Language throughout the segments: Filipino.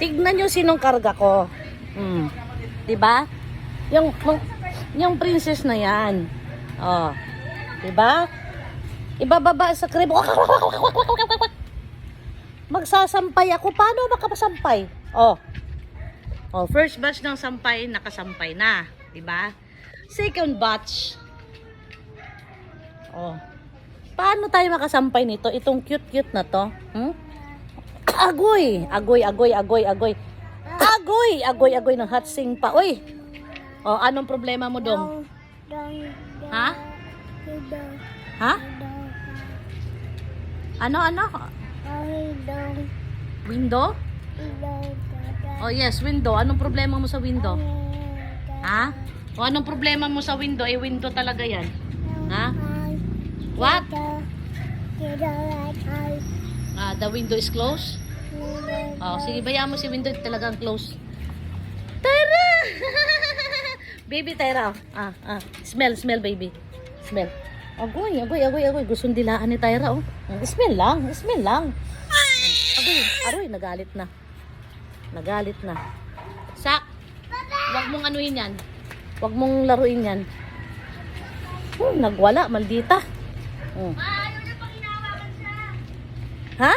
Tignan nyo sinong karga ko. Diba? Yung princess na yan. Oh. Diba? Ibababa sa crib. Magsasampay ako. Paano makapasampay? Oh. Oh, first batch ng sampay, nakasampay na. Diba? Second batch. Oh. Paano tayo makasampay nito? Itong cute-cute na to. Agoy! Agoy, agoy, agoy, agoy. Agoy! Agoy, agoy ng hot sing pa. Uy! Oh, anong problema mo, Dong? Ha? Ha? Ano? Window? Oh, yes, window. Anong problema mo sa window? Ha? O, anong problema mo sa window? Eh, window talaga yan. Ha? What? The window is closed? Oh, sige, bayaan mo si window talagang close. Tyra! Baby Tyra. Smell, baby. Smell. Agoy. Gustong dilaan ni Tyra, oh. Smell lang. Agoy, nagalit na. Sak, wag mong anuhin yan. Wag mong laruin yan. Nagwala, maldita. Ha?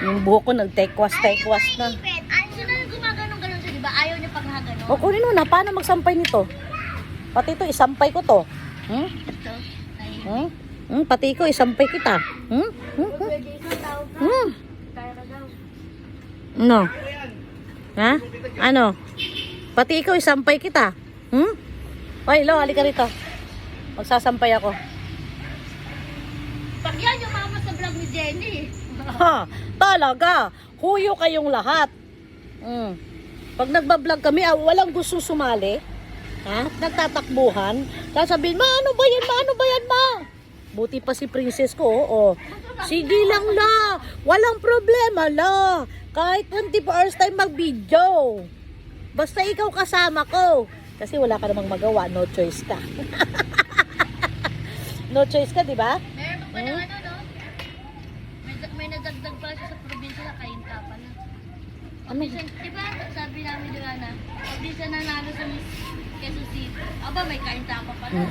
Yung buhok ko nag-tekwas na. Ano na gumaganon-ganon siya, diba? Ayaw niya pag-haganon. O, kunin mo na. Paano magsampay nito? Pati ito, isampay ko to. Pati ko, isampay kita. No. Ha? Ano? Pati ikaw, isampay kita. Oy, Lo, halika rito. Magsasampay ako. Pag yan yung mama sa vlog ni Jenny. Ha, talaga. Huyo kayong lahat. Pag nagbablog kami, walang gusto sumali. Ha? Nagtatakbuhan. Sasabihin, ano ba yan, ma? Buti pa si princess ko, oh. Sige lang, la. Walang problema, la. Kahit 24 hours tayo mag-video. Basta ikaw kasama ko. Kasi wala ka namang magawa, no choice ka. No choice ka, di ba? Meron pa ng ano, no? May nadagdag pa siya sa probinsya na kainta pa na. Ano? Diba, sabi namin nila na, hindi siya nanalo sa Miss Quezon City. Aba, may kainta pa pala.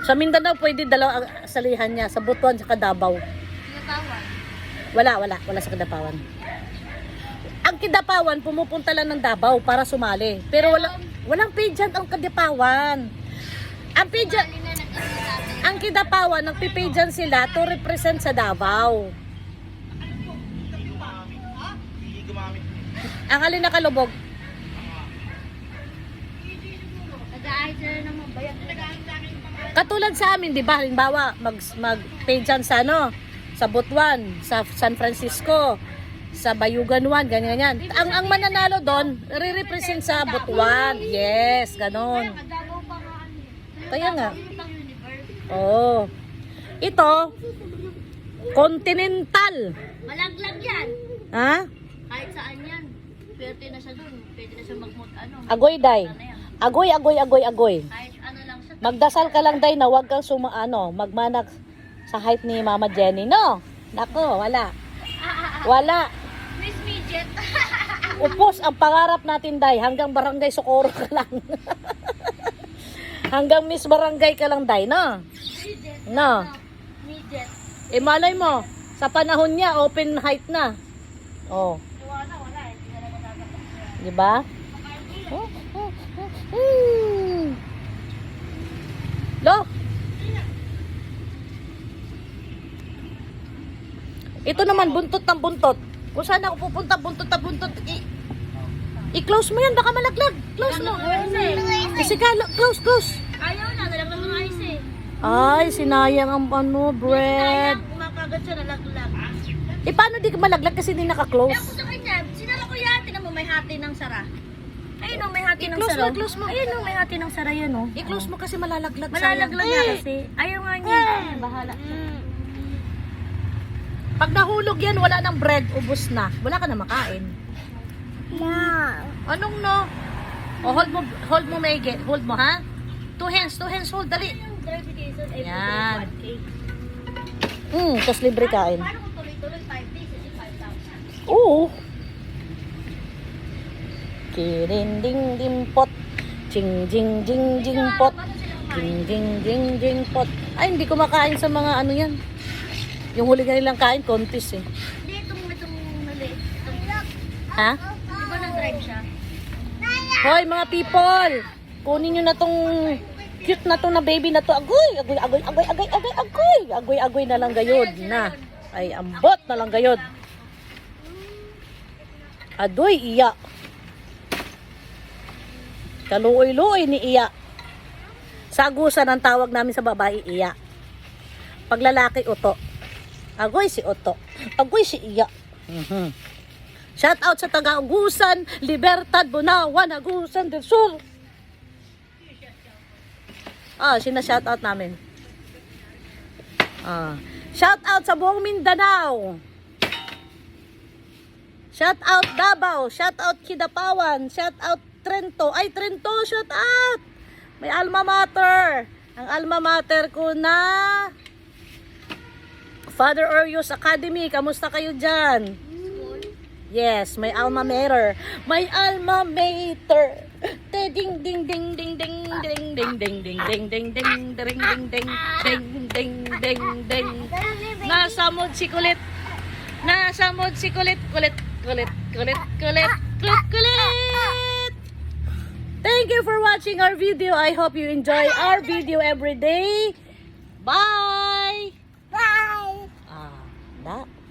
Sa Mindanao, pwede dalawa salihan niya. Sa Butuan, sa Davao. Tinatawan. Wala sa Kadapawan. Ang Kidapawan, pumupunta lang ng Davao para sumali. Pero walang pageant ang Kadapawan. Ang Kidapawan, nagpipageant sila to represent sa Davao. Ang alin na kalubog? Nag-a-idol naman ba yan? Katulad sa amin, di ba? Halimbawa, mag-pageant sa sa Butuan, sa San Francisco, sa Bayugan 1, ganyan. Ang mananalo doon, re-represent sa Butuan. Yes, ganon. Kaya nga. Oo. Ito, Continental. Malaglag yan. Ha? Kahit saan yan. Pwede na siya dun. Pwede na siya Agoy, day. Agoy. Kahit ano lang siya. Magdasal ka lang, day, na huwag kang magmanak sa height ni Mama Jenny. No? Nako, wala. Miss Midget. Upos ang pangarap natin, day. Hanggang Barangay Socorro ka lang. Hanggang Miss Barangay ka lang, day, no? Midget. No. Midget. Malay mo, sa panahon niya, open height na. Oh. Wala. Hindi na nagtatapos. Diba? Lo. Ito naman, buntot ng buntot. Kung saan ako pupunta, buntot na buntot. I-close mo yan, baka malaglag. Close mo. Kasi close. Ayaw na, nalaglag ng ice eh. Ay, sinayang ang bread. Kumakagat siya, nalaglag. Paano di ka malaglag kasi di naka-close? Ako sa kanya, sinara ko yan. Tinan mo, may hati ng sara. Ayun o, may hati ng sara. I-close mo. Ayun o, may hati ng sara yan o. I-close mo kasi malalaglag. Malalaglag nga kasi. Ayaw nga niya. Bahala. Pag nahulog yan, wala nang bread, ubos na. Wala ka na makain. No. Anong no? O, hold mo, Megan. Hold mo, ha? Two hands, hold, dali. Yung 30 pesos ay Yan. 5K. Tapos libre kain. Paano kung tuloy-tuloy 5 days? Kasi 5,000. Oo. Kirinding-dim-pot. Ching-jing-jing-jing-pot. Jing-jing-jing-jing-pot. Ay, hindi ko makain sa mga ano yan. Yung huli nga nilang kain, kontis eh. Hindi, itong maliit. Ha? Di ba nag-drive siya? Hoy, mga people! Kunin nyo na tong cute na to na baby na to. Agoy! Agoy, agoy, agoy, agoy, agoy, agoy! Agoy, agoy na lang gayod na. Ay, ambot na lang gayod. Adoy, iya. Kaluoy-luoy ni iya. Sagusan ang tawag namin sa babae, iya. Pag lalaki, uto. Agoy si Oto. Agoy si iya. Shout out sa taga-Agusan, Libertad, Bunawan, Agusan del Sur. Sina-shout out namin. Shout out sa buong Mindanao. Shout out Davao, shout out Kidapawan, shout out Trento. Ay, Trento, shout out. May alma mater. Ang alma mater ko na Father Orius Academy. Kamusta kayo dyan? Yes, may alma mater. May alma mater. Ding ding ding ding ding ding ding ding ding ding ding ding ding ding ding ding ding ding. Nasa mood si kulit. Nasa mood si kulit. Kulit, kulit, kulit, kulit, kulit, kulit. Thank you for watching our video. I hope you enjoy our video every day. Bye!